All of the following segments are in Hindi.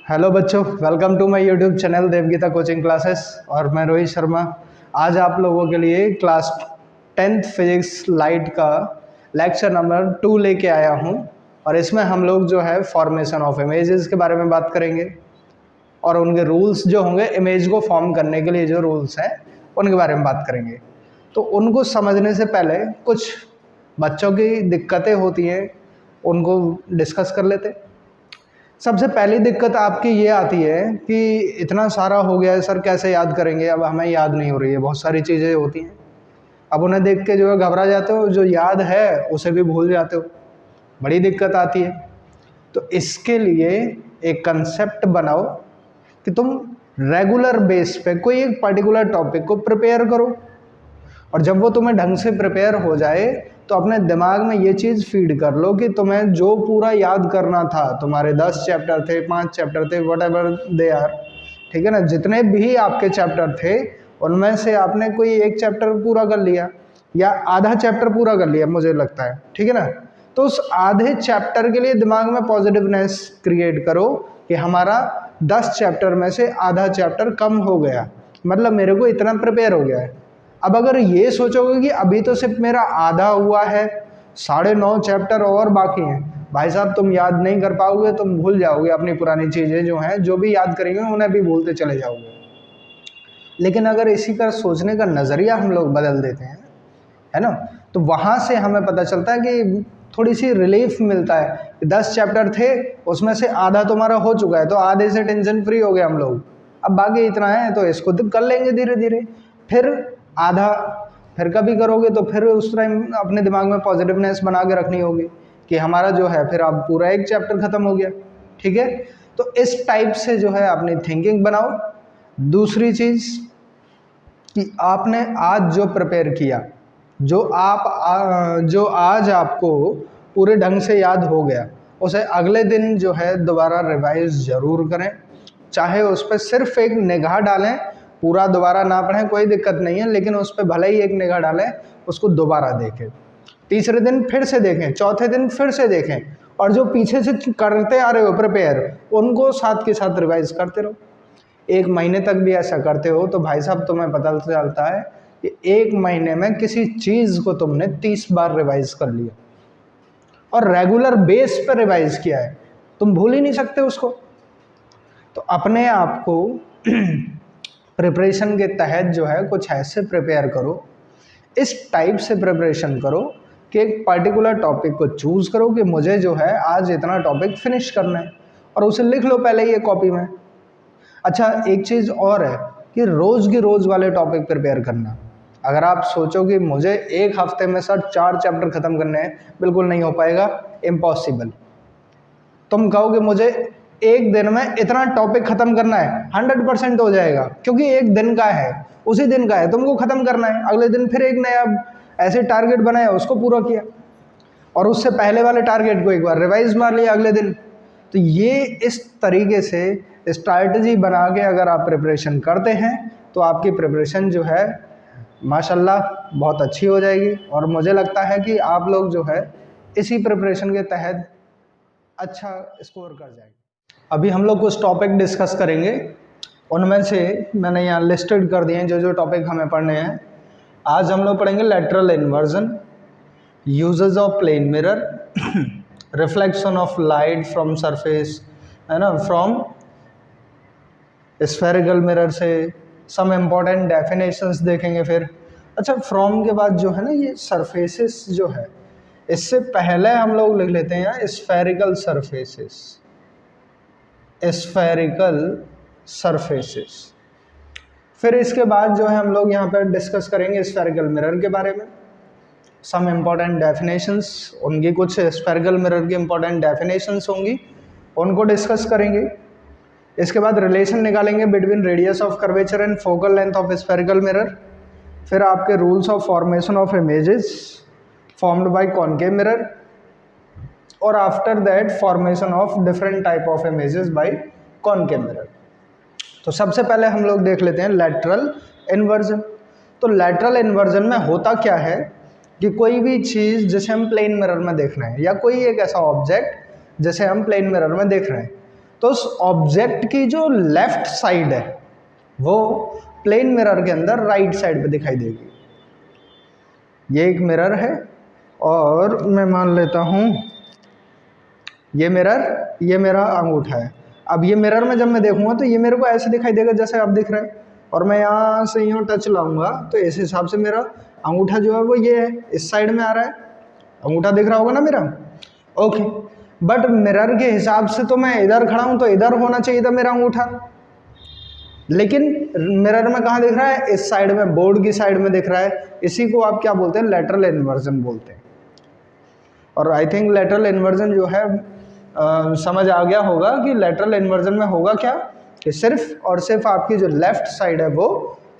हेलो बच्चों, welcome to my YouTube channel Devgeeta coaching classes. और मैं रोहित शर्मा आज आप लोगों के लिए क्लास 10th फिजिक्स लाइट का लेक्चर नंबर 2 लेके आया हूं। और इसमें हम लोग जो है फॉर्मेशन ऑफ इमेजेस के बारे में बात करेंगे और उनके रूल्स जो होंगे, इमेज को फॉर्म करने के लिए जो रूल्स हैं उनके बारे में बात करेंगे। तो उनको समझने से पहले कुछ बच्चों की दिक्कतें होती हैं, उनको डिस्कस कर लेते। सबसे पहली दिक्कत आपकी ये आती है कि इतना सारा हो गया है सर, कैसे याद करेंगे, अब हमें याद नहीं हो रही है, बहुत सारी चीज़ें होती हैं। अब उन्हें देख के जो है घबरा जाते हो, जो याद है उसे भी भूल जाते हो, बड़ी दिक्कत आती है। तो इसके लिए एक कंसेप्ट बनाओ कि तुम रेगुलर बेस पे कोई एक पर्टिकुलर टॉपिक को प्रिपेयर करो, और जब वो तुम्हें ढंग से प्रिपेयर हो जाए तो अपने दिमाग में ये चीज़ फीड कर लो कि तुम्हें जो पूरा याद करना था, तुम्हारे 10 चैप्टर थे, 5 चैप्टर थे, वट एवर दे आर, ठीक है ना, जितने भी आपके चैप्टर थे उनमें से आपने कोई एक चैप्टर पूरा कर लिया या आधा चैप्टर पूरा कर लिया, मुझे लगता है, ठीक है ना। तो उस आधे चैप्टर के लिए दिमाग में पॉजिटिवनेस क्रिएट करो कि हमारा 10 चैप्टर में से आधा चैप्टर कम हो गया, मतलब मेरे को इतना प्रिपेयर हो गया है। अब अगर ये सोचोगे कि अभी तो सिर्फ मेरा आधा हुआ है, 9.5 चैप्टर और बाकी हैं, भाई साहब तुम याद नहीं कर पाओगे, तुम भूल जाओगे अपनी पुरानी चीज़ें जो हैं, जो भी याद करेंगे उन्हें भी भूलते चले जाओगे। लेकिन अगर इसी का सोचने का नज़रिया हम लोग बदल देते हैं, है ना, तो वहाँ से हमें पता चलता है कि थोड़ी सी रिलीफ मिलता है। 10 चैप्टर थे, उसमें से आधा तुम्हारा हो चुका है, तो आधे से टेंशन फ्री हो गए हम लोग। अब बाकी इतना है तो इसको कर लेंगे धीरे धीरे, फिर आधा फिर कभी करोगे तो फिर उस टाइम अपने दिमाग में पॉजिटिवनेस बना के रखनी होगी कि हमारा जो है फिर अब पूरा एक चैप्टर ख़त्म हो गया, ठीक है। तो इस टाइप से जो है अपनी थिंकिंग बनाओ। दूसरी चीज़ कि आपने आज जो प्रिपेयर किया, जो आज आपको पूरे ढंग से याद हो गया, उसे अगले दिन जो है दोबारा रिवाइज ज़रूर करें। चाहे उस पर सिर्फ एक निगाह डालें, पूरा दोबारा ना पढ़ें, कोई दिक्कत नहीं है, लेकिन उस पर भले ही एक निगाह डालें, उसको दोबारा देखें, तीसरे दिन फिर से देखें, चौथे दिन फिर से देखें, और जो पीछे से करते आ रहे हो प्रिपेयर, उनको साथ के साथ रिवाइज करते रहो। 1 महीने तक भी ऐसा करते हो तो भाई साहब तुम्हें पता चलता है कि 1 महीने में किसी चीज़ को तुमने 30 बार रिवाइज कर लिया, और रेगुलर बेस पर रिवाइज किया है, तुम भूल ही नहीं सकते उसको। तो अपने आप को प्रिपरेशन के तहत जो है कुछ ऐसे प्रिपेयर करो, इस टाइप से प्रिपरेशन करो कि एक पर्टिकुलर टॉपिक को चूज़ करो कि मुझे जो है आज इतना टॉपिक फिनिश करना है, और उसे लिख लो पहले ही एक कॉपी में। अच्छा, एक चीज़ और है कि रोज़ की रोज़ वाले टॉपिक प्रिपेयर करना। अगर आप सोचो कि मुझे एक हफ्ते में सर 4 चैप्टर ख़त्म करने हैं, बिल्कुल नहीं हो पाएगा, इम्पॉसिबल। तुम कहोगे मुझे एक दिन में इतना टॉपिक ख़त्म करना है, 100% हो जाएगा, क्योंकि एक दिन का है, उसी दिन का है, तुमको ख़त्म करना है। अगले दिन फिर एक नया ऐसे टारगेट बनाया, उसको पूरा किया, और उससे पहले वाले टारगेट को एक बार रिवाइज मार लिया अगले दिन। तो ये इस तरीके से स्ट्रैटेजी बना के अगर आप प्रिपरेशन करते हैं तो आपकी प्रिपरेशन जो है माशाल्लाह बहुत अच्छी हो जाएगी, और मुझे लगता है कि आप लोग जो है इसी प्रिपरेशन के तहत अच्छा स्कोर कर जाएंगे। अभी हम लोग कुछ टॉपिक डिस्कस करेंगे, उनमें से मैंने यहाँ लिस्टेड कर दिए हैं जो जो टॉपिक हमें पढ़ने हैं। आज हम लोग पढ़ेंगे lateral inversion, uses of plane mirror, reflection of light from surface, है ना, फ्रॉम स्फेरिकल मिरर से, सम इम्पॉर्टेंट डेफिनेशंस देखेंगे फिर। अच्छा, फ्रॉम के बाद जो है ना ये सरफेसेस जो है, इससे पहले हम लोग लिख लेते हैं स्फेरिकल सरफेसेस, स्फेरिकल सरफेसेस। फिर इसके बाद जो है हम लोग यहाँ पर डिस्कस करेंगे स्फेरिकल मिरर के बारे में, सम इम्पॉर्टेंट डेफिनेशंस, उनकी कुछ स्फेरिकल मिरर की इम्पॉर्टेंट डेफिनेशंस होंगी, उनको डिस्कस करेंगे। इसके बाद रिलेशन निकालेंगे between radius of curvature and focal length of spherical mirror. फिर आपके rules of formation of images formed by concave mirror, और after that formation of different type of images by concave mirror. तो सबसे पहले हम लोग देख लेते हैं लेटरल इन्वर्जन। तो लेटरल इन्वर्जन में होता क्या है कि कोई भी चीज़ जैसे हम प्लेन मिरर में देख रहे हैं, या कोई एक ऐसा ऑब्जेक्ट जैसे हम प्लेन मिरर में देख रहे हैं, तो उस ऑब्जेक्ट की जो लेफ्ट साइड है वो प्लेन मिरर के अंदर राइट साइड पे दिखाई देगी। ये एक मिरर है और मैं मान लेता हूँ ये मिरर, ये मेरा अंगूठा है। अब ये मिरर में जब मैं देखूंगा तो ये मेरे को ऐसे दिखाई देगा जैसे आप दिख रहे हैं, और मैं यहाँ से यूँ टच लाऊंगा तो इस हिसाब से मेरा अंगूठा जो है वो ये है, इस साइड में आ रहा है। अंगूठा दिख रहा होगा ना मेरा, ओके। बट मिरर के हिसाब से तो मैं इधर खड़ा हूँ तो इधर होना चाहिए था मेरा अंगूठा, लेकिन मिरर में कहाँ दिख रहा है, इस साइड में, बोर्ड की साइड में दिख रहा है। इसी को आप क्या बोलते हैं, लेटरल इन्वर्जन बोलते हैं। और आई थिंक लेटरल इन्वर्जन जो है समझ आ गया होगा कि लेटरल इन्वर्जन में होगा क्या, कि सिर्फ और सिर्फ आपकी जो लेफ्ट साइड है वो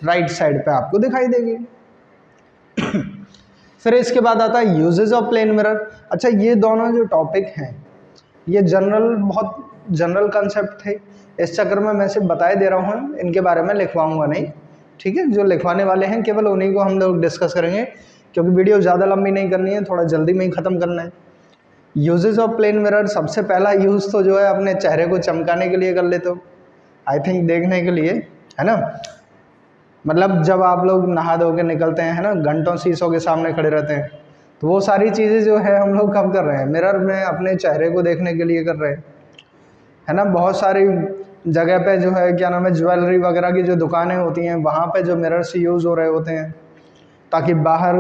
राइट साइड पे आपको दिखाई देगी। फिर इसके बाद आता है यूजेस ऑफ प्लेन मिरर। अच्छा, ये दोनों जो टॉपिक हैं ये जनरल, बहुत जनरल कंसेप्ट थे, इस चक्कर में मैं सिर्फ बताए दे रहा हूँ, इनके बारे में लिखवाऊंगा नहीं, ठीक है। जो लिखवाने वाले हैं केवल उन्हीं को हम लोग डिस्कस करेंगे, क्योंकि वीडियो ज़्यादा लंबी नहीं करनी है, थोड़ा जल्दी में ही ख़त्म करना है। यूजेस ऑफ प्लेन मिरर, सबसे पहला यूज़ तो जो है अपने चेहरे को चमकाने के लिए कर लेते हो, आई थिंक देखने के लिए, है ना। मतलब जब आप लोग नहा धो के निकलते हैं, है ना, घंटों शीशों के सामने खड़े रहते हैं, तो वो सारी चीज़ें जो है हम लोग कब कर रहे हैं, मिरर में अपने चेहरे को देखने के लिए कर रहे हैं, है ना। बहुत सारी जगह पे जो है क्या नाम है, ज्वेलरी वगैरह की जो दुकानें होती हैं वहाँ पे जो मिरर्स यूज़ हो रहे होते हैं, ताकि बाहर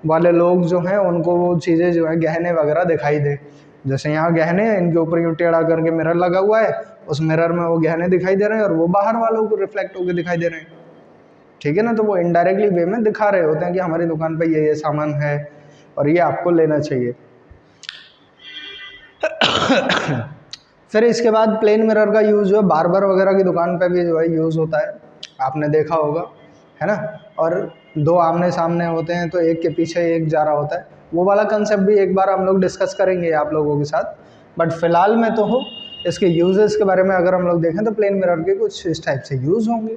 वाले लोग जो हैं उनको वो चीज़ें जो है गहने वगैरह दिखाई दे। जैसे यहाँ गहने हैं, इनके ऊपर यूँ टेढ़ा करके मिरर लगा हुआ है, उस मिरर में वो गहने दिखाई दे रहे हैं और वो बाहर वालों को रिफ्लेक्ट होकर दिखाई दे रहे हैं, ठीक है ना। तो वो इनडायरेक्टली वे में दिखा रहे होते हैं कि हमारी दुकान पर ये सामान है और ये आपको लेना चाहिए। फिर इसके बाद प्लेन मिरर का यूज़ जो है बार्बर वगैरह की दुकान पे भी जो है यूज़ होता है, आपने देखा होगा, है ना। और दो आमने सामने होते हैं तो एक के पीछे एक जा रहा होता है, वो वाला कंसेप्ट भी एक बार हम लोग डिस्कस करेंगे आप लोगों के साथ। बट फिलहाल में तो हो इसके यूजेस के बारे में अगर हम लोग देखें तो प्लेन मिरर के कुछ इस टाइप से यूज़ होंगे।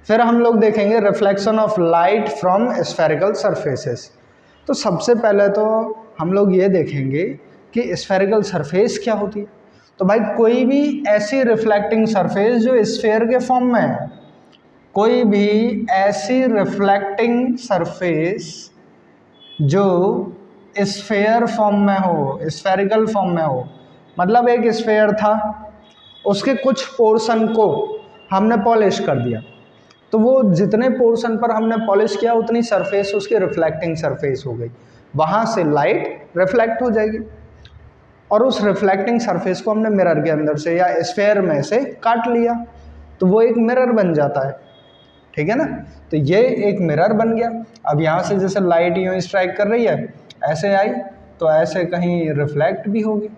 फिर हम लोग देखेंगे reflection of light from spherical surfaces. तो सबसे पहले तो हम लोग ये देखेंगे कि स्फेरिकल सरफेस क्या होती है। तो भाई कोई भी ऐसी रिफ्लेक्टिंग सरफेस जो स्फेयर के फॉर्म में है, कोई भी ऐसी रिफ्लेक्टिंग सरफेस जो स्फेयर फॉर्म में हो, स्फेरिकल फॉर्म में हो, मतलब एक स्फेयर था, उसके कुछ पोर्शन को हमने पॉलिश कर दिया, तो वो जितने पोर्शन पर हमने पॉलिश किया उतनी सरफेस उसकी रिफ्लेक्टिंग सरफेस हो गई, वहाँ से लाइट रिफ्लेक्ट हो जाएगी। और उस रिफ्लेक्टिंग सरफेस को हमने मिरर के अंदर से या स्फेयर में से काट लिया तो वो एक मिरर बन जाता है, ठीक है ना। तो ये एक मिरर बन गया। अब यहाँ से जैसे लाइट यूँ स्ट्राइक कर रही है, ऐसे आई तो ऐसे कहीं रिफ्लेक्ट भी होगी।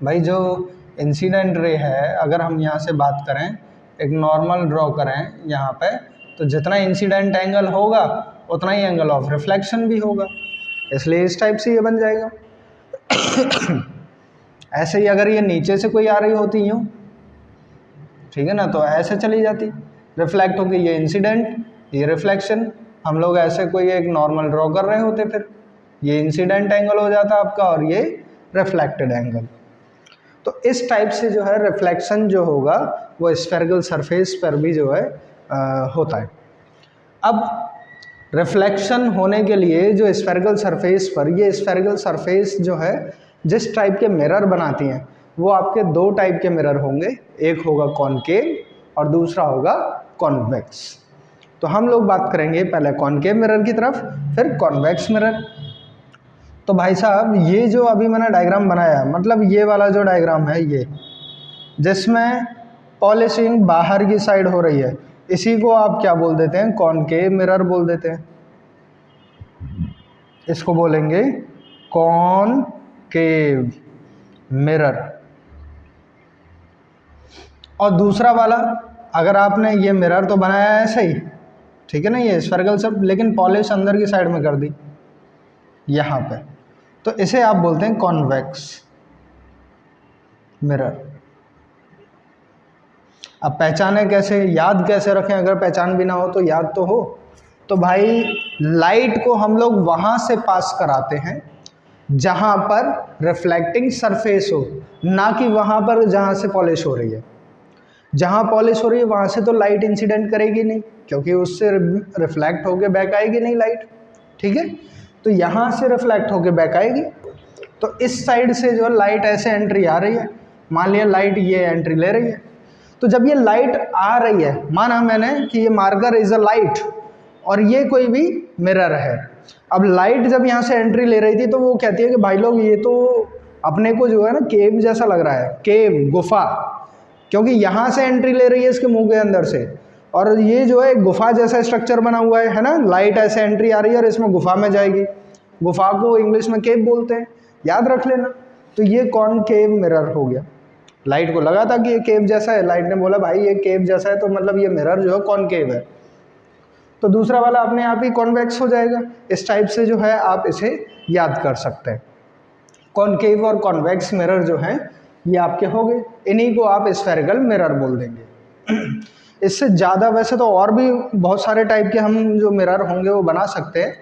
भाई जो इंसिडेंट रे है, अगर हम यहाँ से बात करें, एक नॉर्मल ड्रॉ करें यहाँ पे, तो जितना इंसिडेंट एंगल होगा उतना ही एंगल ऑफ रिफ्लेक्शन भी होगा, इसलिए इस टाइप से ये बन जाएगा। ऐसे ही अगर ये नीचे से कोई आ रही होती यूँ, ठीक है ना, तो ऐसे चली जाती, रिफ्लेक्ट होकर ये इंसिडेंट, ये रिफ्लेक्शन। हम लोग ऐसे कोई एक नॉर्मल ड्रॉ कर रहे होते, फिर ये इंसिडेंट एंगल हो जाता आपका और ये रिफ्लेक्टेड एंगल। तो इस टाइप से जो है रिफ्लेक्शन जो होगा वो स्फेरिकल सरफेस पर भी जो है होता है। अब रिफ्लेक्शन होने के लिए जो स्फेरिकल सरफेस पर, ये स्फेरिकल सरफेस जो है जिस टाइप के मिरर बनाती हैं वो आपके दो टाइप के मिरर होंगे, एक होगा कॉनकेव और दूसरा होगा कॉन्वेक्स। तो हम लोग बात करेंगे पहले कॉनकेव मिरर की तरफ, फिर कॉन्वेक्स मिरर। तो भाई साहब ये जो अभी मैंने डायग्राम बनाया है, मतलब ये वाला जो डायग्राम है ये, जिसमें पॉलिशिंग बाहर की साइड हो रही है, इसी को आप क्या बोल देते हैं, कॉनकेव मिरर बोल देते हैं। इसको बोलेंगे कॉनकेव मिरर। और दूसरा वाला, अगर आपने ये मिरर तो बनाया है ऐसे ही, ठीक है ना, ये स्फेरिकल सब, लेकिन पॉलिश अंदर की साइड में कर दी यहाँ पे, तो इसे आप बोलते हैं कॉन्वेक्स मिरर। अब पहचाने कैसे, याद कैसे रखें, अगर पहचान भी ना हो तो याद तो हो। तो भाई लाइट को हम लोग वहाँ से पास कराते हैं जहाँ पर रिफ्लेक्टिंग सरफेस हो, ना कि वहाँ पर जहाँ से पॉलिश हो रही है। जहाँ पॉलिश हो रही है वहाँ से तो लाइट इंसिडेंट करेगी नहीं, क्योंकि उससे रिफ्लेक्ट होके बैक आएगी नहीं लाइट, ठीक है। तो यहाँ से रिफ्लेक्ट होके बैक आएगी, तो इस साइड से जो लाइट ऐसे एंट्री आ रही है, मान लिया लाइट ये एंट्री ले रही है, तो जब ये लाइट आ रही है, माना मैंने कि ये मार्कर इज अ लाइट और ये कोई भी मिरर है। अब लाइट जब यहाँ से एंट्री ले रही थी तो वो कहती है कि भाई लोग ये तो अपने को जो है ना केव जैसा लग रहा है, केव, गुफा, क्योंकि यहाँ से एंट्री ले रही है इसके मुंह के अंदर से, और ये जो है गुफा जैसा स्ट्रक्चर बना हुआ है ना, लाइट ऐसे एंट्री आ रही है और इसमें गुफा में जाएगी। गुफा को इंग्लिश में केव बोलते हैं, याद रख लेना। तो ये कॉनकेव मिरर हो गया। लाइट को लगा था कि ये केव जैसा है, लाइट ने बोला भाई ये केव जैसा है, तो मतलब ये मिरर जो है कॉनकेव है। तो दूसरा वाला अपने आप ही कॉन्वेक्स हो जाएगा। इस टाइप से जो है आप इसे याद कर सकते हैं। कॉनकेव और कॉन्वेक्स मिरर जो हैं ये आपके हो गए, इन्हीं को आप स्फेरिकल मिरर बोल देंगे। इससे ज़्यादा वैसे तो और भी बहुत सारे टाइप के हम जो मिरर होंगे वो बना सकते हैं,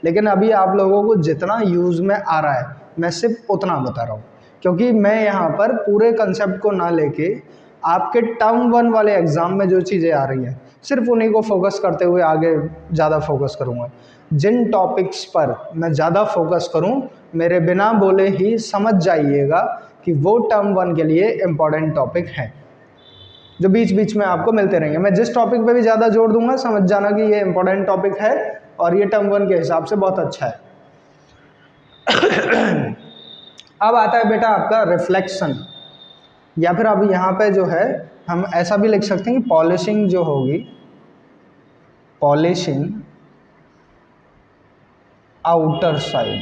लेकिन अभी आप लोगों को जितना यूज़ में आ रहा है मैं सिर्फ उतना बता रहा हूँ, क्योंकि मैं यहाँ पर पूरे कंसेप्ट को ना लेके आपके टर्म 1 वाले एग्ज़ाम में जो चीज़ें आ रही हैं सिर्फ उन्हीं को फोकस करते हुए आगे ज़्यादा फोकस करूँगा। जिन टॉपिक्स पर मैं ज़्यादा फोकस करूँ, मेरे बिना बोले ही समझ जाइएगा कि वो टर्म 1 के लिए इम्पॉर्टेंट टॉपिक है, जो बीच बीच में आपको मिलते रहेंगे। मैं जिस टॉपिक पे भी ज़्यादा जोर दूंगा समझ जाना कि ये इम्पोर्टेंट टॉपिक है और ये टर्म 1 के हिसाब से बहुत अच्छा है। अब आता है बेटा आपका रिफ्लेक्शन, या फिर अब यहाँ पे जो है हम ऐसा भी लिख सकते हैं कि पॉलिशिंग जो होगी, पॉलिशिंग आउटर साइड।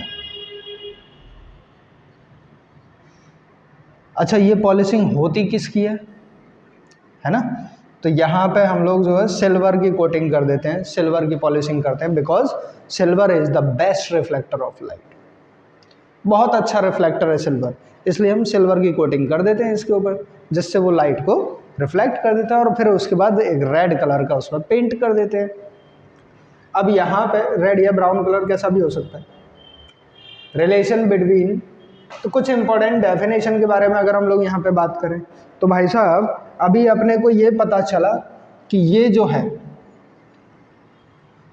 अच्छा, ये पॉलिशिंग होती किसकी है ना? तो यहाँ पे हम लोग जो है सिल्वर की कोटिंग कर देते हैं, सिल्वर की पॉलिशिंग करते हैं, because silver is the best reflector of light. बहुत अच्छा रिफ्लेक्टर है सिल्वर, इसलिए हम सिल्वर की कोटिंग कर देते हैं इसके ऊपर, जिससे वो लाइट को रिफ्लेक्ट कर देता है, और फिर उसके बाद एक रेड कलर का उसमें पेंट कर देते हैं। अब यहाँ पे रेड या ब्राउन कलर कैसा भी हो सकता है। रिलेशन बिटवीन, तो कुछ इंपॉर्टेंट डेफिनेशन के बारे में अगर हम लोग यहाँ पे बात करें तो भाई साहब अभी अपने को ये पता चला कि ये जो है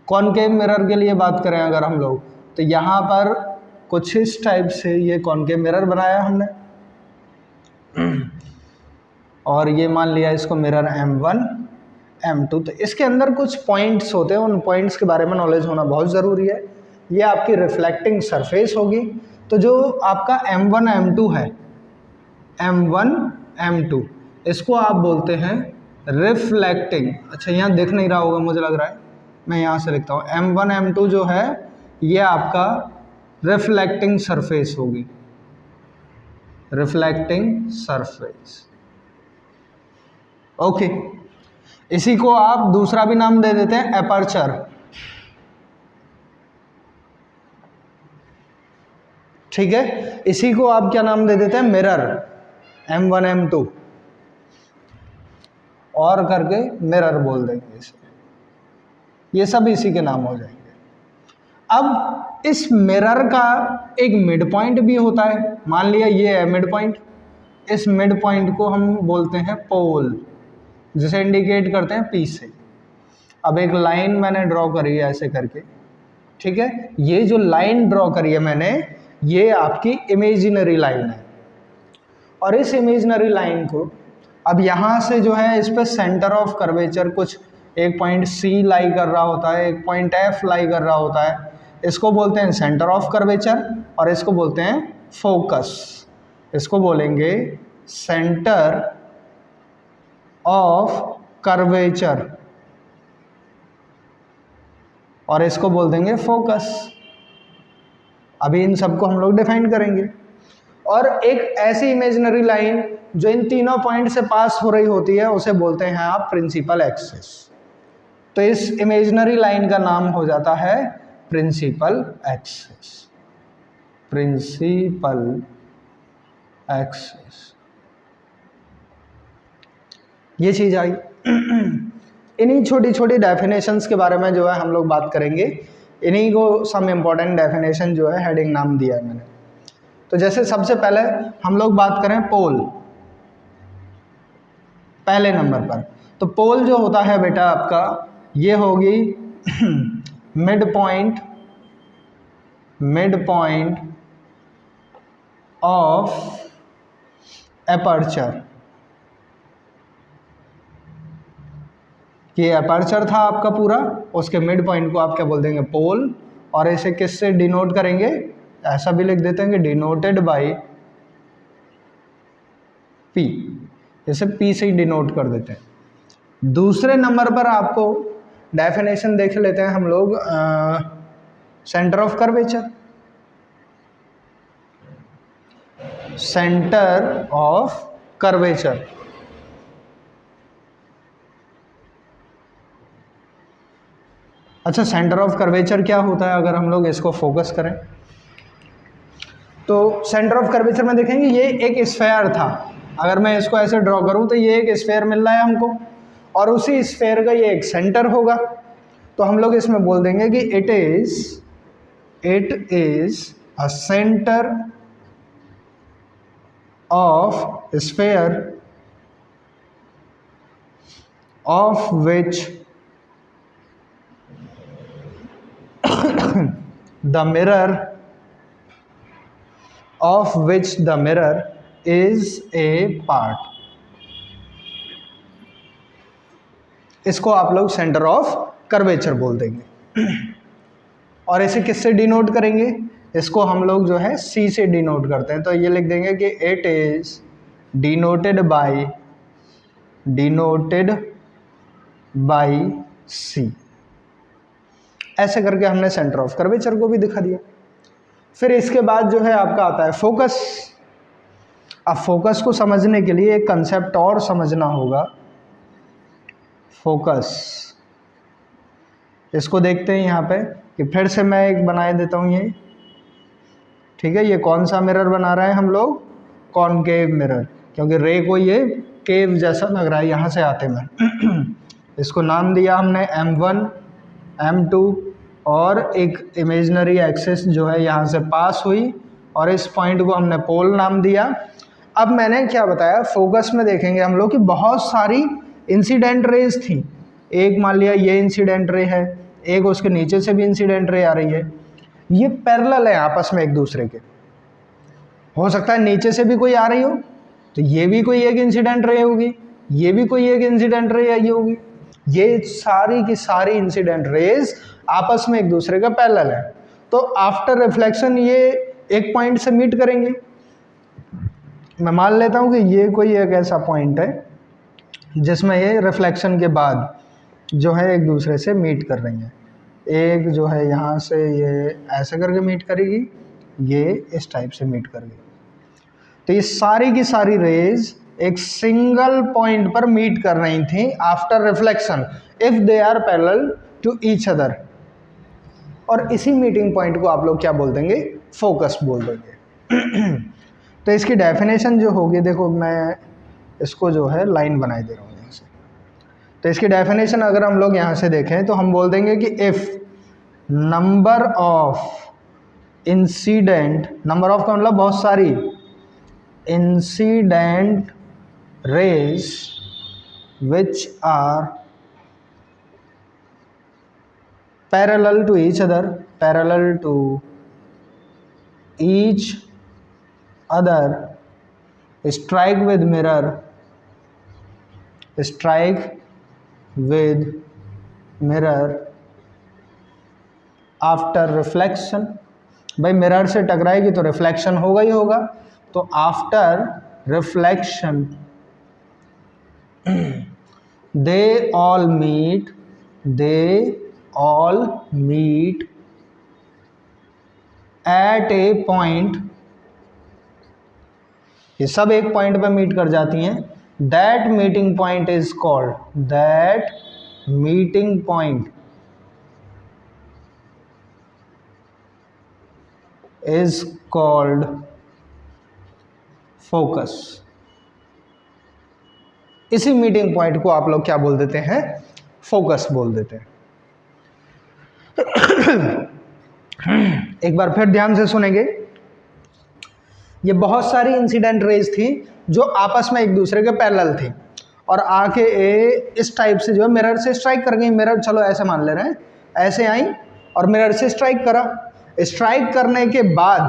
कॉनकेव मिरर के लिए बात करें अगर हम लोग, तो यहाँ पर कुछ इस टाइप से ये कॉनकेव मिरर बनाया हमने, और ये मान लिया इसको मिरर M1 M2। तो इसके अंदर कुछ पॉइंट्स होते हैं, उन पॉइंट्स के बारे में नॉलेज होना बहुत ज़रूरी है। ये आपकी रिफ्लेक्टिंग सरफेस होगी। तो जो आपका M1 M2 है, M1 M2, इसको आप बोलते हैं रिफ्लेक्टिंग। अच्छा, यहाँ दिख नहीं रहा होगा मुझे लग रहा है, मैं यहाँ से लिखता हूँ। M1 M2 जो है ये आपका रिफ्लेक्टिंग सरफेस होगी, रिफ्लेक्टिंग सरफेस। ओके, इसी को आप दूसरा भी नाम दे देते हैं एपर्चर। ठीक है, इसी को आप क्या नाम दे देते हैं, मिरर, M1 M2 और करके मिरर बोल देंगे इसे, ये सब इसी के नाम हो जाएंगे। अब इस मिरर का एक मिड पॉइंट भी होता है, मान लिया ये है मिड पॉइंट, इस मिड पॉइंट को हम बोलते हैं पोल, जिसे इंडिकेट करते हैं P से। अब एक लाइन मैंने ड्रॉ करी है ऐसे करके, ठीक है, ये जो लाइन ड्रॉ करी है मैंने, ये आपकी इमेजिनरी लाइन है, और इस इमेजिनरी लाइन को अब यहाँ से जो है इस पर सेंटर ऑफ कर्वेचर कुछ एक पॉइंट C लाई कर रहा होता है, एक पॉइंट F लाई कर रहा होता है, इसको बोलते हैं सेंटर ऑफ कर्वेचर, और इसको बोलते हैं फोकस। इसको बोलेंगे सेंटर ऑफ कर्वेचर और इसको बोल देंगे फोकस। अभी इन सबको हम लोग डिफाइन करेंगे। और एक ऐसी इमेजिनरी लाइन जो इन तीनों पॉइंट से पास हो रही होती है उसे बोलते हैं आप प्रिंसिपल एक्सिस। तो इस इमेजिनरी लाइन का नाम हो जाता है प्रिंसिपल एक्सिस, प्रिंसिपल एक्सिस। ये चीज आई। इन्हीं छोटी छोटी डेफिनेशंस के बारे में जो है हम लोग बात करेंगे। इन्हीं को सम इम्पोर्टेंट डेफिनेशन जो है हेडिंग नाम दिया है मैंने। तो जैसे सबसे पहले हम लोग बात करें पोल, पहले नंबर पर, तो पोल जो होता है बेटा आपका, ये होगी मिड पॉइंट ऑफ एपर्चर। ये एपर्चर था आपका पूरा, उसके मिड पॉइंट को आप क्या बोल देंगे, पोल। और इसे किससे डिनोट करेंगे, ऐसा भी लिख देते हैं कि डिनोटेड बाय पी, इसे पी से ही डिनोट कर देते हैं। दूसरे नंबर पर आपको डेफिनेशन देख लेते हैं हम लोग centre of curvature. Centre of curvature, अच्छा सेंटर ऑफ कर्वेचर क्या होता है, अगर हम लोग इसको फोकस करें तो सेंटर ऑफ कर्वेचर में देखेंगे ये एक स्फेयर था। अगर मैं इसको ऐसे ड्रॉ करूं तो ये एक स्फेयर मिल रहा है हमको, और उसी स्फेयर का ये एक सेंटर होगा। तो हम लोग इसमें बोल देंगे कि it is a centre of sphere of which the mirror is a part। इसको आप लोग सेंटर ऑफ कर्वेचर बोल देंगे। और इसे किससे डिनोट करेंगे, इसको हम लोग जो है सी से डिनोट करते हैं। तो ये लिख देंगे कि इट इज डिनोटेड बाय सी। ऐसे करके हमने सेंटर ऑफ कर्वेचर को भी दिखा दिया। फिर इसके बाद जो है आपका आता है फोकस। अब फोकस को समझने के लिए एक कंसेप्ट और समझना होगा, फोकस। इसको देखते हैं यहाँ पे कि फिर से मैं एक बनाए देता हूँ ये, ठीक है। ये कौन सा मिरर बना रहे हैं हम लोग, कॉनकेव मिरर, क्योंकि रे को ये केव जैसा लग रहा है यहाँ से आते में। इसको नाम दिया हमने M1 M2, और एक इमेजिनरी एक्सिस जो है यहाँ से पास हुई, और इस पॉइंट को हमने पोल नाम दिया। अब मैंने क्या बताया, फोकस में देखेंगे हम लोग कि बहुत सारी इंसिडेंट रेज थी। एक मान लिया ये इंसिडेंट रे है, एक उसके नीचे से भी इंसिडेंट रे आ रही है, ये पैरेलल है आपस में एक दूसरे के। हो सकता है नीचे से भी कोई आ रही हो तो ये भी कोई एक इंसिडेंट रे होगी, ये भी कोई एक इंसिडेंट रे आई होगी। ये सारी की सारी इंसिडेंट रेज आपस में एक दूसरे का पैरेलल है। तो आफ्टर रिफ्लेक्शन ये एक पॉइंट से मीट करेंगे। मैं मान लेता हूं कि ये कोई एक ऐसा पॉइंट है जिसमें ये रिफ्लेक्शन के बाद जो है एक दूसरे से मीट कर रही हैं। एक जो है यहाँ से ये ऐसे करके मीट करेगी, ये इस टाइप से मीट करेगी। तो ये सारी की सारी रेज एक सिंगल पॉइंट पर मीट कर रही थी after reflection, if they are parallel to each other. और इसी मीटिंग पॉइंट को आप लोग क्या बोल देंगे, फोकस बोल देंगे। तो इसकी डेफिनेशन जो होगी, देखो मैं इसको जो है लाइन बनाई दे रहा हूँ यहाँ से। तो इसकी डेफिनेशन अगर हम लोग यहाँ से देखें तो हम बोल देंगे कि if number of incident, number of का मतलब बहुत सारी, incident rays which are parallel to each other strike with mirror after reflection। भाई मिरर से टकराएगी तो रिफ्लेक्शन होगा ही होगा। तो after reflection they all meet at a point, ये सब एक पॉइंट पे मीट कर जाती हैं। that meeting point is called focus। इसी मीटिंग पॉइंट को आप लोग क्या बोल देते हैं, फोकस बोल देते हैं। एक बार फिर ध्यान से सुनेंगे। ये बहुत सारी इंसिडेंट रेज थी जो आपस में एक दूसरे के पैरेलल थी और आके इस टाइप से जो है मिरर से स्ट्राइक कर गई। मिरर चलो ऐसे मान ले रहे हैं, ऐसे आई और मिरर से स्ट्राइक करा। स्ट्राइक करने के बाद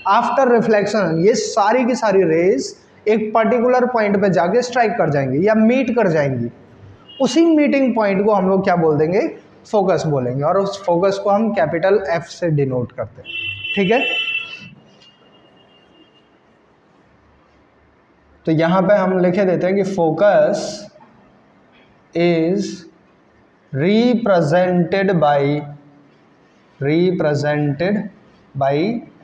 आफ्टर रिफ्लेक्शन ये सारी की सारी रेज एक पर्टिकुलर पॉइंट पे जाके स्ट्राइक कर जाएंगी या मीट कर जाएंगी। उसी मीटिंग पॉइंट को हम लोग क्या बोल देंगे, फोकस बोलेंगे, और उस फोकस को हम कैपिटल F से डिनोट करते हैं। ठीक है, तो यहां पे हम लिखे देते हैं कि focus is represented by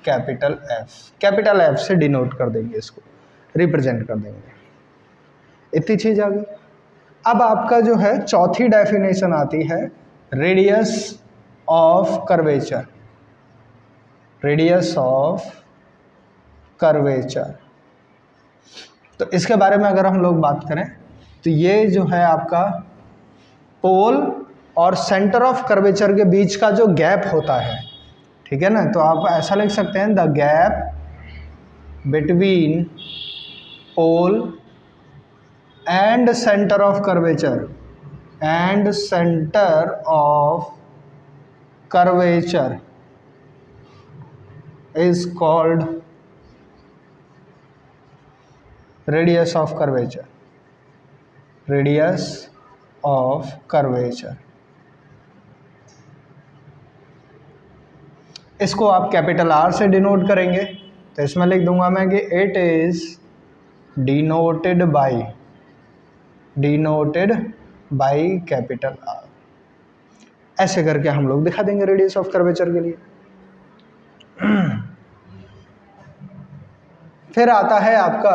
capital F। Capital F से डिनोट कर देंगे, इसको रिप्रेजेंट कर देंगे। इतनी चीज आ गई। अब आपका जो है चौथी डेफिनेशन आती है radius of curvature. Radius of curvature, तो इसके बारे में अगर हम लोग बात करें तो ये जो है आपका पोल और सेंटर ऑफ कर्वेचर के बीच का जो गैप होता है, ठीक है ना, तो आप ऐसा लिख सकते हैं the gap between pole and centre of curvature is called radius of curvature। radius of curvature, इसको आप कैपिटल R से डिनोट करेंगे। तो इसमें लिख दूंगा मैं कि it is denoted by capital R। ऐसे करके हम लोग दिखा देंगे रेडियस ऑफ कर्वेचर के लिए। फिर आता है आपका,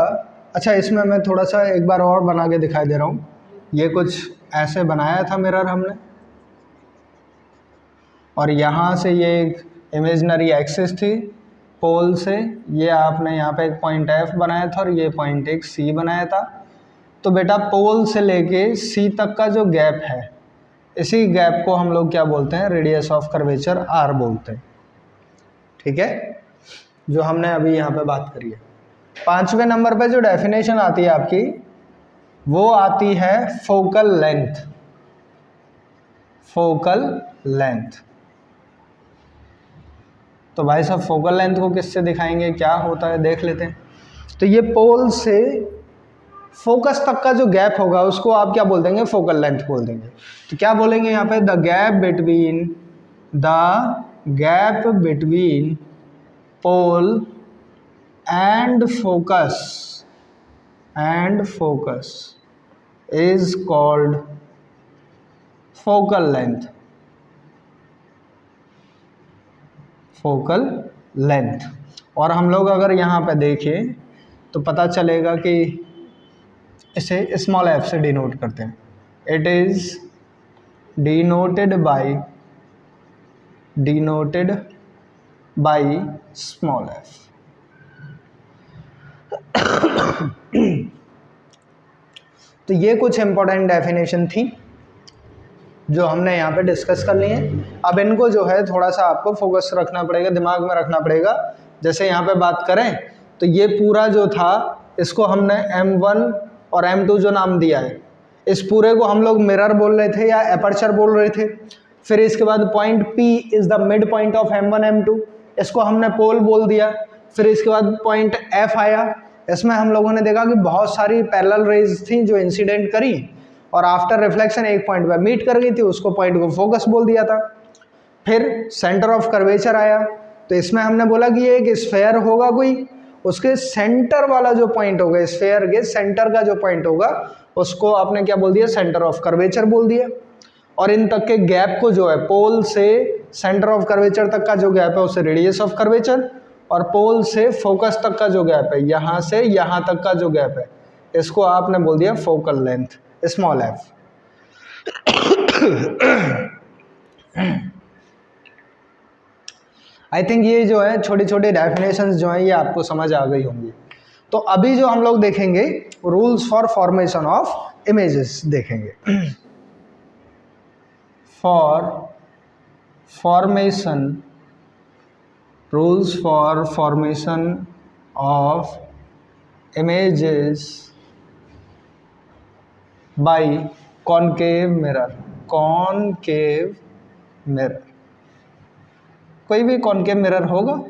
अच्छा इसमें मैं थोड़ा सा एक बार और बना के दिखाई दे रहा हूँ। ये कुछ ऐसे बनाया था मिरर हमने, और यहाँ से ये एक इमेजिनरी एक्सिस थी पोल से, ये आपने यहाँ पे एक पॉइंट F बनाया था और ये पॉइंट एक C बनाया था। तो बेटा पोल से लेके C तक का जो गैप है, इसी गैप को हम लोग क्या बोलते हैं, रेडियस ऑफ कर्वेचर R बोलते हैं। ठीक है, जो हमने अभी यहाँ पे बात करी है। 5वें नंबर पे जो डेफिनेशन आती है आपकी, वो आती है फोकल लेंथ। फोकल लेंथ, तो भाई साहब फोकल लेंथ को किससे दिखाएंगे, क्या होता है देख लेते हैं। तो ये पोल से फोकस तक का जो गैप होगा उसको आप क्या बोल देंगे, फोकल लेंथ बोल देंगे। तो क्या बोलेंगे यहाँ पे, the gap between pole and focus is called focal length. Focal length, और हम लोग अगर यहाँ पे देखें तो पता चलेगा कि इसे स्मॉल f से डिनोट करते हैं। It is denoted by small f। तो ये कुछ इंपॉर्टेंट डेफिनेशन थी जो हमने यहाँ पे डिस्कस कर ली है। अब इनको जो है थोड़ा सा आपको फोकस रखना पड़ेगा, दिमाग में रखना पड़ेगा। जैसे यहाँ पे बात करें तो ये पूरा जो था इसको हमने M1 और M2 जो नाम दिया है, इस पूरे को हम लोग मिरर बोल रहे थे या एपर्चर बोल रहे थे। फिर इसके बाद point P is the mid point of M1 M2, इसको हमने पोल बोल दिया। फिर इसके बाद पॉइंट F आया, इसमें हम लोगों ने देखा कि बहुत सारी पैरेलल रेज थी जो इंसिडेंट करी और आफ्टर रिफ्लेक्शन एक पॉइंट पर मीट कर गई थी, उसको पॉइंट को फोकस बोल दिया था। फिर सेंटर ऑफ कर्वेचर आया, तो इसमें हमने बोला कि ये एक स्फेयर होगा कोई, उसके सेंटर वाला जो पॉइंट होगा, स्फेयर के सेंटर का जो पॉइंट होगा उसको आपने क्या बोल दिया, सेंटर ऑफ कर्वेचर बोल दिया। और इन तक के गैप को जो है, पोल से सेंटर ऑफ कर्वेचर तक का जो गैप है उसे रेडियस ऑफ कर्वेचर, और पोल से फोकस तक का जो गैप है, यहाँ से यहाँ तक का जो गैप है, इसको आपने बोल दिया focal length, small f। I think ये जो है छोटी छोटी डेफिनेशंस जो है ये आपको समझ आ गई होंगी। तो अभी जो हम लोग देखेंगे rules for formation of images देखेंगे। For formation, rules for formation of images by concave mirror, concave mirror, कोई भी कॉनकेव मिरर होगा,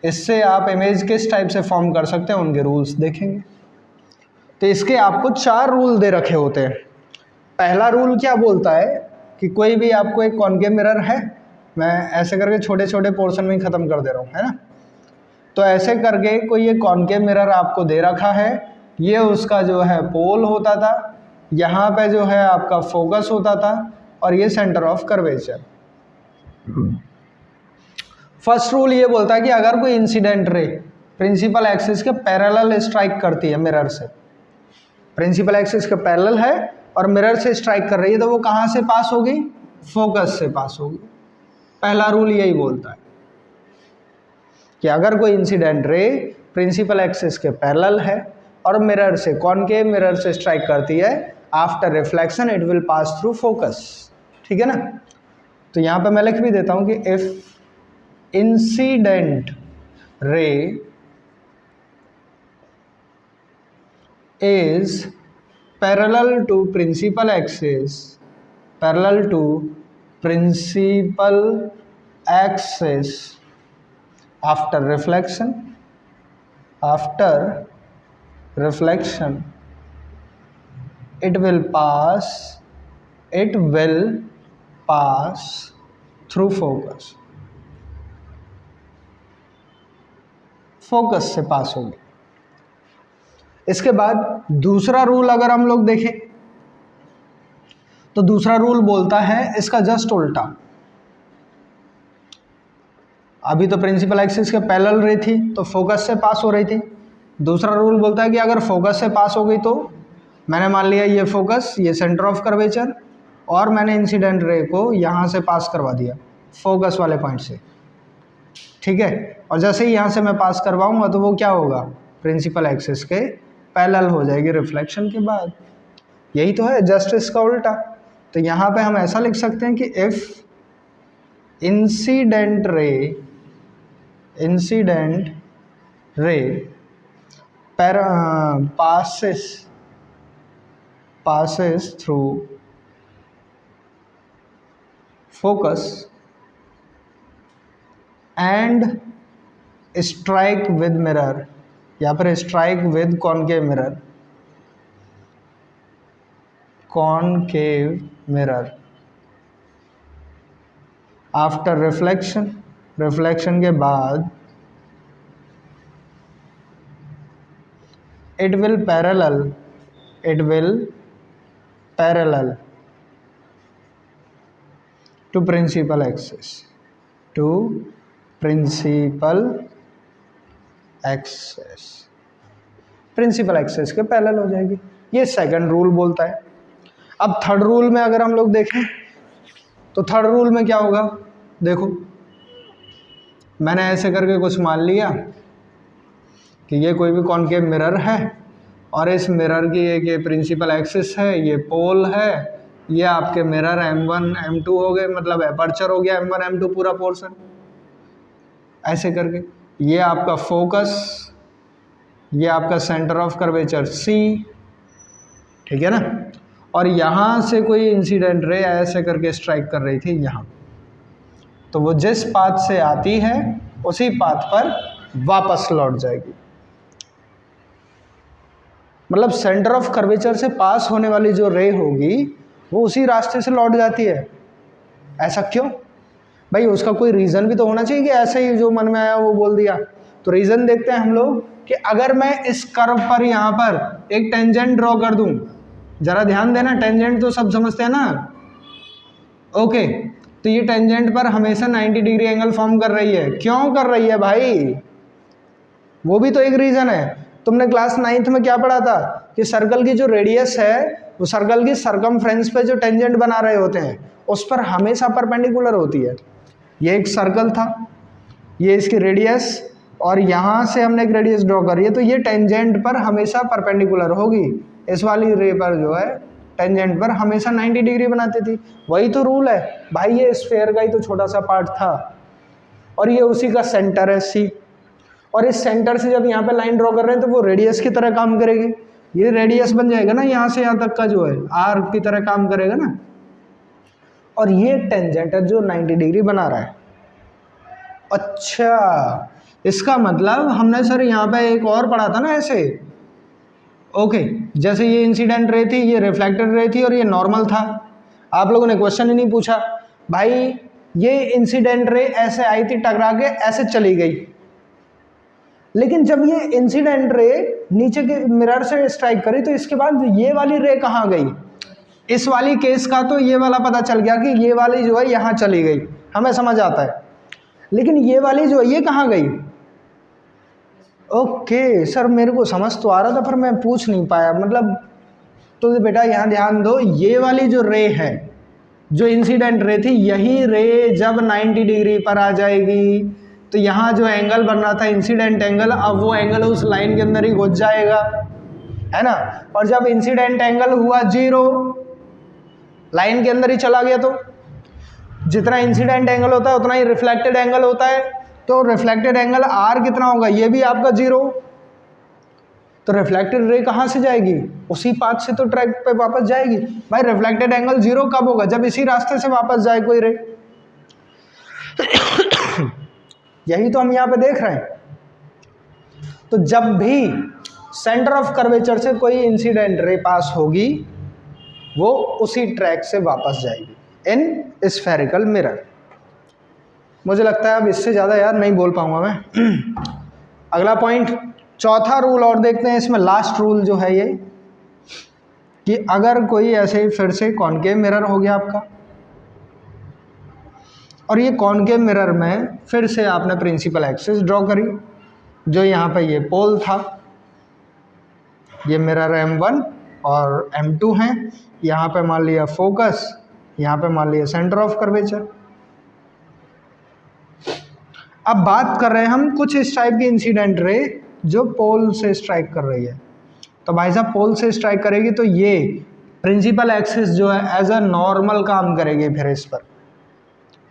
इससे आप इमेज किस टाइप से फॉर्म कर सकते हैं उनके रूल्स देखेंगे। तो इसके आपको 4 रूल दे रखे होते हैं। पहला रूल क्या बोलता है कि कोई भी आपको एक कॉनकेव मिरर है, मैं ऐसे करके छोटे छोटे पोर्शन में ही ख़त्म कर दे रहा हूँ, है ना। तो ऐसे करके कोई एक कॉनकेव मिरर आपको दे रखा है, ये उसका जो है पोल होता था, यहाँ पे जो है आपका फोकस होता था, और ये centre of curvature. First rule ये बोलता है कि अगर कोई इंसिडेंट रे प्रिंसिपल एक्सिस के पैरेलल स्ट्राइक करती है मिरर से, प्रिंसिपल एक्सिस के पैरेलल है और मिरर से स्ट्राइक कर रही है, तो वो कहाँ से पास होगी? फोकस से पास होगी। पहला रूल यही बोलता है कि अगर कोई इंसिडेंट रे प्रिंसिपल एक्सिस के पैरेलल है और मिरर से, कॉनकेव मिरर से स्ट्राइक करती है, after reflection it will pass through focus. ठीक है ना। तो यहाँ पे मैं लिख भी देता हूँ कि if incident ray is parallel to principal axis, parallel to principal axis after reflection, it will pass through focus, focus से पास होगी। इसके बाद दूसरा रूल अगर हम लोग देखें तो दूसरा रूल बोलता है इसका जस्ट उल्टा। अभी तो प्रिंसिपल एक्सिस के पैरेलल रही थी तो फोकस से पास हो रही थी। दूसरा रूल बोलता है कि अगर फोकस से पास हो गई तो मैंने मान लिया ये फोकस, ये सेंटर ऑफ कर्वेचर, और मैंने इंसिडेंट रे को यहाँ से पास करवा दिया फोकस वाले पॉइंट से। ठीक है। और जैसे ही यहाँ से मैं पास करवाऊंगा तो वो क्या होगा? प्रिंसिपल एक्सिस के पैरेलल हो जाएगी रिफ्लेक्शन के बाद। यही तो है, जस्ट इसका उल्टा। तो यहाँ पे हम ऐसा लिख सकते हैं कि if incident ray passes through focus and strike with mirror, या फिर strike with concave mirror after reflection के बाद it will parallel to principal axis, principal axis के पैरेलल हो जाएगी। ये सेकंड रूल बोलता है। अब थर्ड रूल में अगर हम लोग देखें तो थर्ड रूल में क्या होगा? देखो, मैंने ऐसे करके कुछ मान लिया कि ये कोई भी कॉनकेव मिरर है और इस मिरर की एक ये प्रिंसिपल एक्सिस है, ये पोल है, ये आपके मिरर M1 M2 हो गए, मतलब एपर्चर हो गया M1 M2 पूरा पोर्शन। ऐसे करके ये आपका फोकस, ये आपका सेंटर ऑफ कर्वेचर C, ठीक है ना। और यहाँ से कोई इंसिडेंट रे ऐसे करके स्ट्राइक कर रही थी यहाँ, तो वो जिस पाथ से आती है उसी पाथ पर वापस लौट जाएगी। मतलब सेंटर ऑफ कर्वेचर से पास होने वाली जो रे होगी वो उसी रास्ते से लौट जाती है। ऐसा क्यों भाई? उसका कोई रीज़न भी तो होना चाहिए कि ऐसे ही जो मन में आया वो बोल दिया। तो रीज़न देखते हैं हम लोग कि अगर मैं इस कर्व पर यहाँ पर एक टेंजेंट ड्रॉ कर दूँ, ज़रा ध्यान देना, टेंजेंट तो सब समझते हैं ना। ओके, तो ये टेंजेंट पर हमेशा 90 डिग्री एंगल फॉर्म कर रही है। क्यों कर रही है भाई? वो भी तो एक रीज़न है। तुमने क्लास 9th में क्या पढ़ा था कि सर्कल की जो रेडियस है वो सर्कल की सरकमफ्रेंस पे जो टेंजेंट बना रहे होते हैं उस पर हमेशा परपेंडिकुलर होती है। ये एक सर्कल था, ये इसकी रेडियस, और यहाँ से हमने एक रेडियस ड्रॉ करी है, तो ये टेंजेंट पर हमेशा परपेंडिकुलर होगी। इस वाली रे पर जो है टेंजेंट पर हमेशा 90 डिग्री बनाती थी। वही तो रूल है भाई। ये स्फेयर का ही तो छोटा सा पार्ट था और ये उसी का सेंटर है C। और इस सेंटर से जब यहाँ पे लाइन ड्रॉ कर रहे हैं तो वो रेडियस की तरह काम करेगी, ये रेडियस बन जाएगा ना यहाँ से यहाँ तक का जो है आर्क की तरह काम करेगा ना। और ये टेंजेंट है जो 90 डिग्री बना रहा है। अच्छा, इसका मतलब हमने सर यहाँ पे एक और पढ़ा था ना ऐसे, ओके, जैसे ये इंसिडेंट रे थी, ये रिफ्लेक्टेड रे थी और ये नॉर्मल था। आप लोगों ने क्वेश्चन ही नहीं पूछा भाई, ये इंसिडेंट रे ऐसे आई थी टकरा के ऐसे चली गई, लेकिन जब ये इंसिडेंट रे नीचे के मिरर से स्ट्राइक करी तो इसके बाद ये वाली रे कहाँ गई। इस वाली केस का तो ये वाला पता चल गया कि ये वाली जो है यहाँ चली गई, हमें समझ आता है, लेकिन ये वाली जो है ये कहाँ गई। ओके सर, मेरे को समझ तो आ रहा था पर मैं पूछ नहीं पाया, मतलब तो बेटा यहाँ ध्यान दो, ये वाली जो रे है जो इंसिडेंट रे थी, यही रे जब 90 डिग्री पर आ जाएगी तो यहाँ जो एंगल बन रहा था इंसिडेंट एंगल, अब वो एंगल उस लाइन के अंदर ही घुस जाएगा, है ना। और जब इंसिडेंट एंगल हुआ 0, लाइन के अंदर ही चला गया, तो जितना इंसिडेंट एंगल होता है उतना ही रिफ्लेक्टेड एंगल होता है, तो रिफ्लेक्टेड एंगल R कितना होगा, ये भी आपका 0। तो रिफ्लेक्टेड रे कहाँ से जाएगी, उसी पाथ से तो ट्रैक पे वापस जाएगी। भाई रिफ्लेक्टेड एंगल 0 कब होगा, जब इसी रास्ते से वापस जाए कोई रे। यही तो हम यहाँ पे देख रहे हैं। तो जब भी सेंटर ऑफ कर्वेचर से कोई इंसिडेंट रे पास होगी वो उसी ट्रैक से वापस जाएगी इन स्फेरिकल मिरर। मुझे लगता है अब इससे ज़्यादा यार नहीं बोल पाऊंगा मैं। अगला पॉइंट, चौथा रूल और देखते हैं, इसमें लास्ट रूल जो है ये कि अगर कोई ऐसे फिर से कॉनकेव मिरर हो गया आपका, और ये कॉनकेव मिरर में फिर से आपने प्रिंसिपल एक्सिस ड्रॉ करी, जो यहाँ पे ये पोल था, ये मिरर M1 और M2 हैं, यहाँ पे मान लिया फोकस, यहाँ पे मान लिया सेंटर ऑफ कर्वेचर। अब बात कर रहे हैं हम कुछ इस टाइप की इंसिडेंट रे जो पोल से स्ट्राइक कर रही है। तो भाई साहब पोल से स्ट्राइक करेगी तो ये प्रिंसिपल एक्सिस जो है एज अ नॉर्मल काम करेगी फिर इस पर,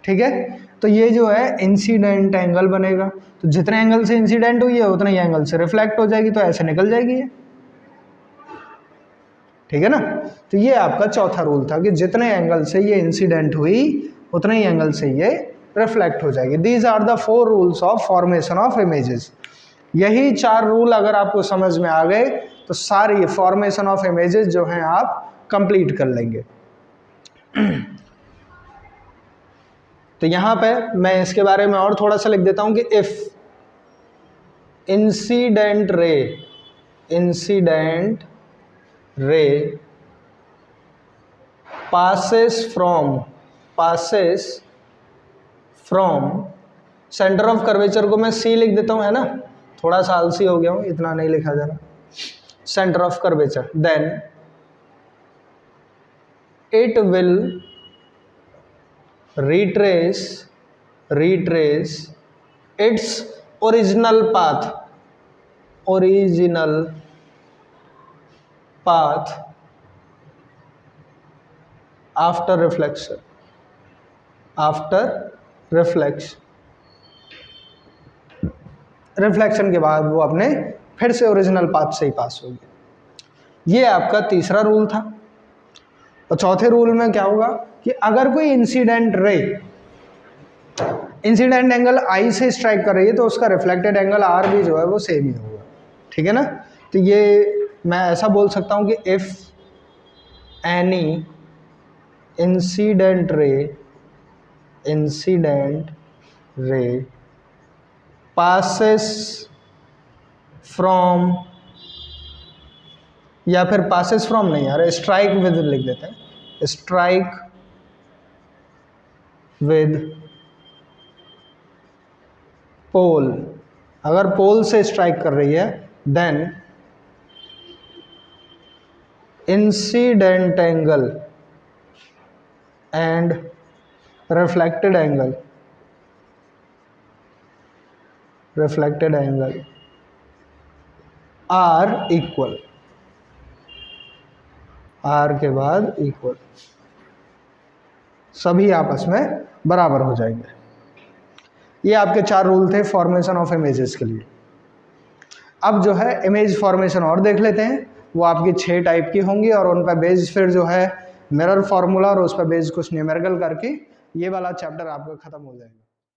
ठीक है। तो ये जो है इंसिडेंट एंगल बनेगा, तो जितने एंगल से इंसिडेंट हुई है उतने ही एंगल से रिफ्लेक्ट हो जाएगी, तो ऐसे निकल जाएगी ये, ठीक है ना। तो ये आपका चौथा रूल था कि जितने एंगल से ये इंसिडेंट हुई उतने ही एंगल से ये रिफ्लेक्ट हो जाएगी। These are the 4 rules of formation of images. यही 4 रूल अगर आपको समझ में आ गए तो सारी फॉर्मेशन ऑफ इमेजेस जो हैं आप कंप्लीट कर लेंगे। तो यहाँ पे मैं इसके बारे में और थोड़ा सा लिख देता हूँ कि if incident ray passes from centre of curvature को मैं C लिख देता हूँ, है ना, थोड़ा सा आलसी हो गया हूँ, इतना नहीं लिखा जा रहा, centre of curvature, then it will retrace its original path after reflection reflection के बाद वो अपने फिर से ओरिजिनल पाथ से ही पास होगी। ये आपका तीसरा रूल था। और चौथे रूल में क्या होगा कि अगर कोई इंसिडेंट एंगल I से स्ट्राइक कर रही है तो उसका रिफ्लेक्टेड एंगल R भी जो है वो सेम ही होगा, ठीक है ना। तो ये मैं ऐसा बोल सकता हूँ कि if any incident ray passes from, या फिर passes from नहीं यार, स्ट्राइक विद लिख देते हैं, स्ट्राइक विद पोल, अगर पोल से स्ट्राइक कर रही है then incident angle and reflected angle are equal, are के बाद इक्वल, सभी आपस में बराबर हो जाएंगे। ये आपके 4 रूल थे फॉर्मेशन ऑफ इमेजेस के लिए। अब जो है इमेज फॉर्मेशन और देख लेते हैं। वो आपकी 6 टाइप की होंगी और उन पर बेस फिर जो है मिरर फार्मूला और उस पर बेस कुछ न्यूमेरिकल करके ये वाला चैप्टर आपका खत्म हो जाएगा।